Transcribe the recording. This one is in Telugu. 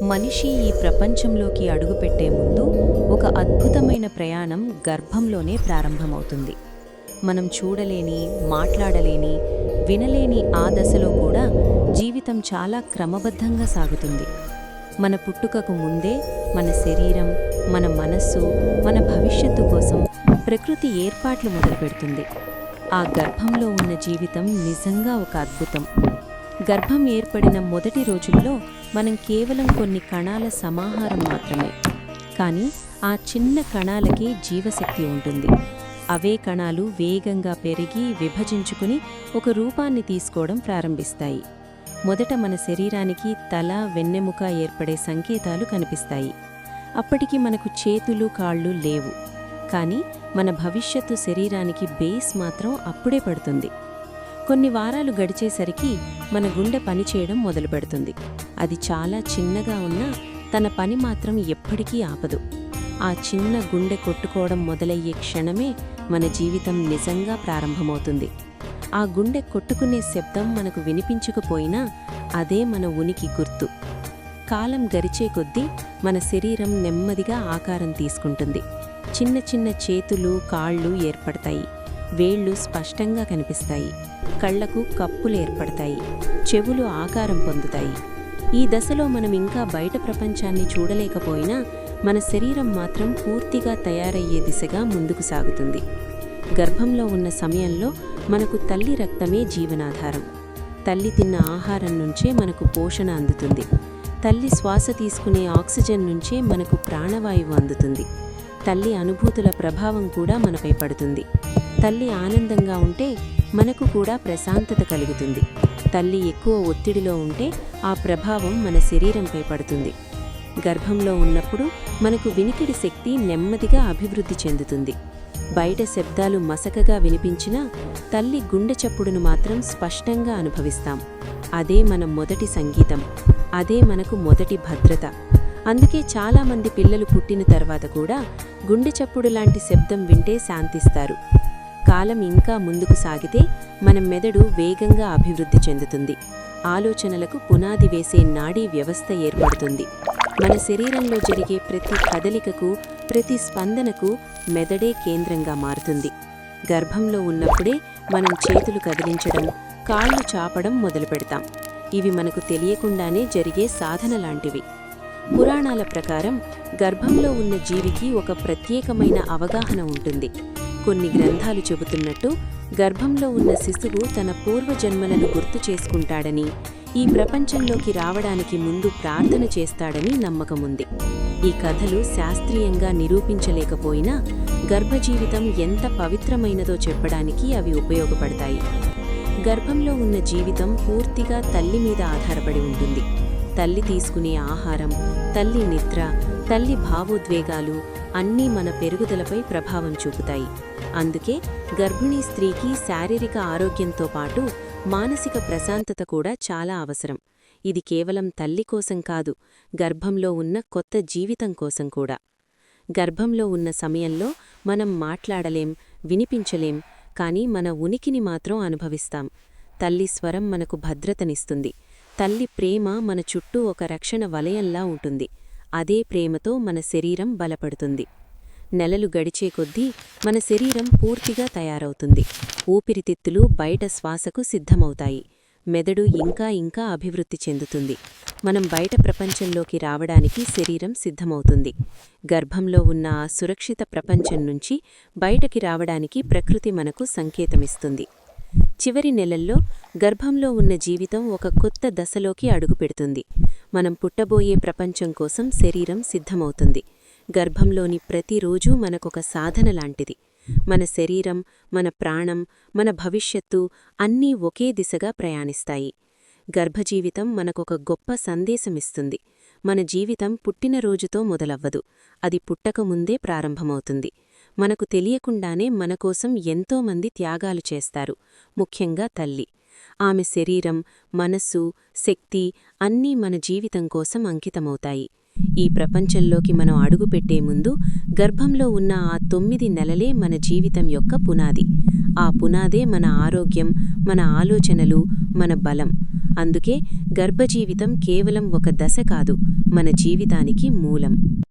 మనిషి ఈ ప్రపంచంలోకి అడుగుపెట్టే ముందు ఒక అద్భుతమైన ప్రయాణం గర్భంలోనే ప్రారంభమవుతుంది. మనం చూడలేని, మాట్లాడలేని, వినలేని ఆ దశలో కూడా జీవితం చాలా క్రమబద్ధంగా సాగుతుంది. మన పుట్టుకకు ముందే మన శరీరం, మన మనస్సు, మన భవిష్యత్తు కోసం ప్రకృతి ఏర్పాట్లు మొదలుపెడుతుంది. ఆ గర్భంలో ఉన్న జీవితం నిజంగా ఒక అద్భుతం. గర్భం ఏర్పడిన మొదటి రోజుల్లో మనం కేవలం కొన్ని కణాల సమాహారం మాత్రమే. కానీ ఆ చిన్న కణాలకి జీవశక్తి ఉంటుంది. అవే కణాలు వేగంగా పెరిగి విభజించుకుని ఒక రూపాన్ని తీసుకోవడం ప్రారంభిస్తాయి. మొదట మన శరీరానికి తల, వెన్నెముక ఏర్పడే సంకేతాలు కనిపిస్తాయి. అప్పటికి మనకు చేతులు, కాళ్ళు లేవు. కానీ మన భవిష్యత్తు శరీరానికి బేస్ మాత్రం అప్పుడే పడుతుంది. కొన్ని వారాలు గడిచేసరికి మన గుండె పనిచేయడం మొదలుపెడుతుంది. అది చాలా చిన్నగా ఉన్నా తన పని మాత్రం ఎప్పటికీ ఆపదు. ఆ చిన్న గుండె కొట్టుకోవడం మొదలయ్యే క్షణమే మన జీవితం నిజంగా ప్రారంభమవుతుంది. ఆ గుండె కొట్టుకునే శబ్దం మనకు వినిపించకపోయినా అదే మన ఉనికి గుర్తు. కాలం గడిచే కొద్దీ మన శరీరం నెమ్మదిగా ఆకారం తీసుకుంటుంది. చిన్న చిన్న చేతులు, కాళ్ళు ఏర్పడతాయి. వేళ్లు స్పష్టంగా కనిపిస్తాయి. కళ్లకు కప్పులు ఏర్పడతాయి. చెవులు ఆకారం పొందుతాయి. ఈ దశలో మనం ఇంకా బయట ప్రపంచాన్ని చూడలేకపోయినా మన శరీరం మాత్రం పూర్తిగా తయారయ్యే దిశగా ముందుకు సాగుతుంది. గర్భంలో ఉన్న సమయంలో మనకు తల్లి రక్తమే జీవనాధారం. తల్లి తిన్న ఆహారం నుంచే మనకు పోషణ అందుతుంది. తల్లి శ్వాస తీసుకునే ఆక్సిజన్ నుంచే మనకు ప్రాణవాయువు అందుతుంది. తల్లి అనుభూతుల ప్రభావం కూడా మనపై పడుతుంది. తల్లి ఆనందంగా ఉంటే మనకు కూడా ప్రశాంతత కలుగుతుంది. తల్లి ఎక్కువ ఒత్తిడిలో ఉంటే ఆ ప్రభావం మన శరీరంపై పడుతుంది. గర్భంలో ఉన్నప్పుడు మనకు వినికిడి శక్తి నెమ్మదిగా అభివృద్ధి చెందుతుంది. బయట శబ్దాలు మసకగా వినిపించినా తల్లి గుండె చప్పుడును మాత్రం స్పష్టంగా అనుభవిస్తాం. అదే మన మొదటి సంగీతం. అదే మనకు మొదటి భద్రత. అందుకే చాలామంది పిల్లలు పుట్టిన తర్వాత కూడా గుండె చప్పుడు లాంటి శబ్దం వింటే శాంతిస్తారు. కాలం ఇంకా ముందుకు సాగితే మన మెదడు వేగంగా అభివృద్ధి చెందుతుంది. ఆలోచనలకు పునాది వేసే నాడీ వ్యవస్థ ఏర్పడుతుంది. మన శరీరంలో జరిగే ప్రతి కదలికకు, ప్రతి స్పందనకు మెదడే కేంద్రంగా మారుతుంది. గర్భంలో ఉన్నప్పుడే మనం చేతులు కదిలించడం, కాళ్ళు చాపడం మొదలుపెడతాం. ఇవి మనకు తెలియకుండానే జరిగే సాధన లాంటివి. పురాణాల ప్రకారం గర్భంలో ఉన్న జీవికి ఒక ప్రత్యేకమైన అవగాహన ఉంటుంది. కొన్ని గ్రంథాలు చెబుతున్నట్టు గర్భంలో ఉన్న శిశువు తన పూర్వజన్మలను గుర్తు చేసుకుంటాడని, ఈ ప్రపంచంలోకి రావడానికి ముందు ప్రార్థన చేస్తాడని నమ్మకముంది. ఈ కథలు శాస్త్రీయంగా నిరూపించలేకపోయినా గర్భజీవితం ఎంత పవిత్రమైనదో చెప్పడానికి అవి ఉపయోగపడతాయి. గర్భంలో ఉన్న జీవితం పూర్తిగా తల్లి మీద ఆధారపడి ఉంటుంది. తల్లి తీసుకునే ఆహారం, తల్లి నిద్ర, తల్లి భావోద్వేగాలు అన్నీ మన పెరుగుదలపై ప్రభావం చూపుతాయి. అందుకే గర్భిణీ స్త్రీకి శారీరక ఆరోగ్యంతో పాటు మానసిక ప్రశాంతత కూడా చాలా అవసరం. ఇది కేవలం తల్లి కోసం కాదు, గర్భంలో ఉన్న కొత్త జీవితం కోసం కూడా. గర్భంలో ఉన్న సమయంలో మనం మాట్లాడలేం, వినిపించలేం, కానీ మన ఉనికిని మాత్రం అనుభవిస్తాం. తల్లి స్వరం మనకు భద్రతనిస్తుంది. తల్లి ప్రేమ మన చుట్టూ ఒక రక్షణ వలయంలా ఉంటుంది. అదే ప్రేమతో మన శరీరం బలపడుతుంది. నెలలు గడిచే కొద్దీ మన శరీరం పూర్తిగా తయారవుతుంది. ఊపిరితిత్తులు బయట శ్వాసకు సిద్ధమవుతాయి. మెదడు ఇంకా ఇంకా అభివృద్ధి చెందుతుంది. మనం బయట ప్రపంచంలోకి రావడానికి శరీరం సిద్ధమవుతుంది. గర్భంలో ఉన్న ఆ సురక్షిత ప్రపంచం నుంచి బయటకి రావడానికి ప్రకృతి మనకు సంకేతమిస్తుంది. చివరి నెలల్లో గర్భంలో ఉన్న జీవితం ఒక కొత్త దశలోకి అడుగుపెడుతుంది. మనం పుట్టబోయే ప్రపంచం కోసం శరీరం సిద్ధమవుతుంది. గర్భంలోని ప్రతిరోజూ మనకొక సాధన లాంటిది. మన శరీరం, మన ప్రాణం, మన భవిష్యత్తు అన్నీ ఒకే దిశగా ప్రయాణిస్తాయి. గర్భజీవితం మనకొక గొప్ప సందేశమిస్తుంది. మన జీవితం పుట్టినరోజుతో మొదలవ్వదు. అది పుట్టకముందే ప్రారంభమవుతుంది. మనకు తెలియకుండానే మనకోసం ఎంతోమంది త్యాగాలు చేస్తారు, ముఖ్యంగా తల్లి. ఆమె శరీరం, మనస్సు, శక్తి అన్నీ మన జీవితం కోసం అంకితమవుతాయి. ఈ ప్రపంచంలోకి మనం అడుగుపెట్టే ముందు గర్భంలో ఉన్న ఆ 9 నెలలే మన జీవితం యొక్క పునాది. ఆ పునాదే మన ఆరోగ్యం, మన ఆలోచనలు, మన బలం. అందుకే గర్భజీవితం కేవలం ఒక దశ కాదు, మన జీవితానికి మూలం.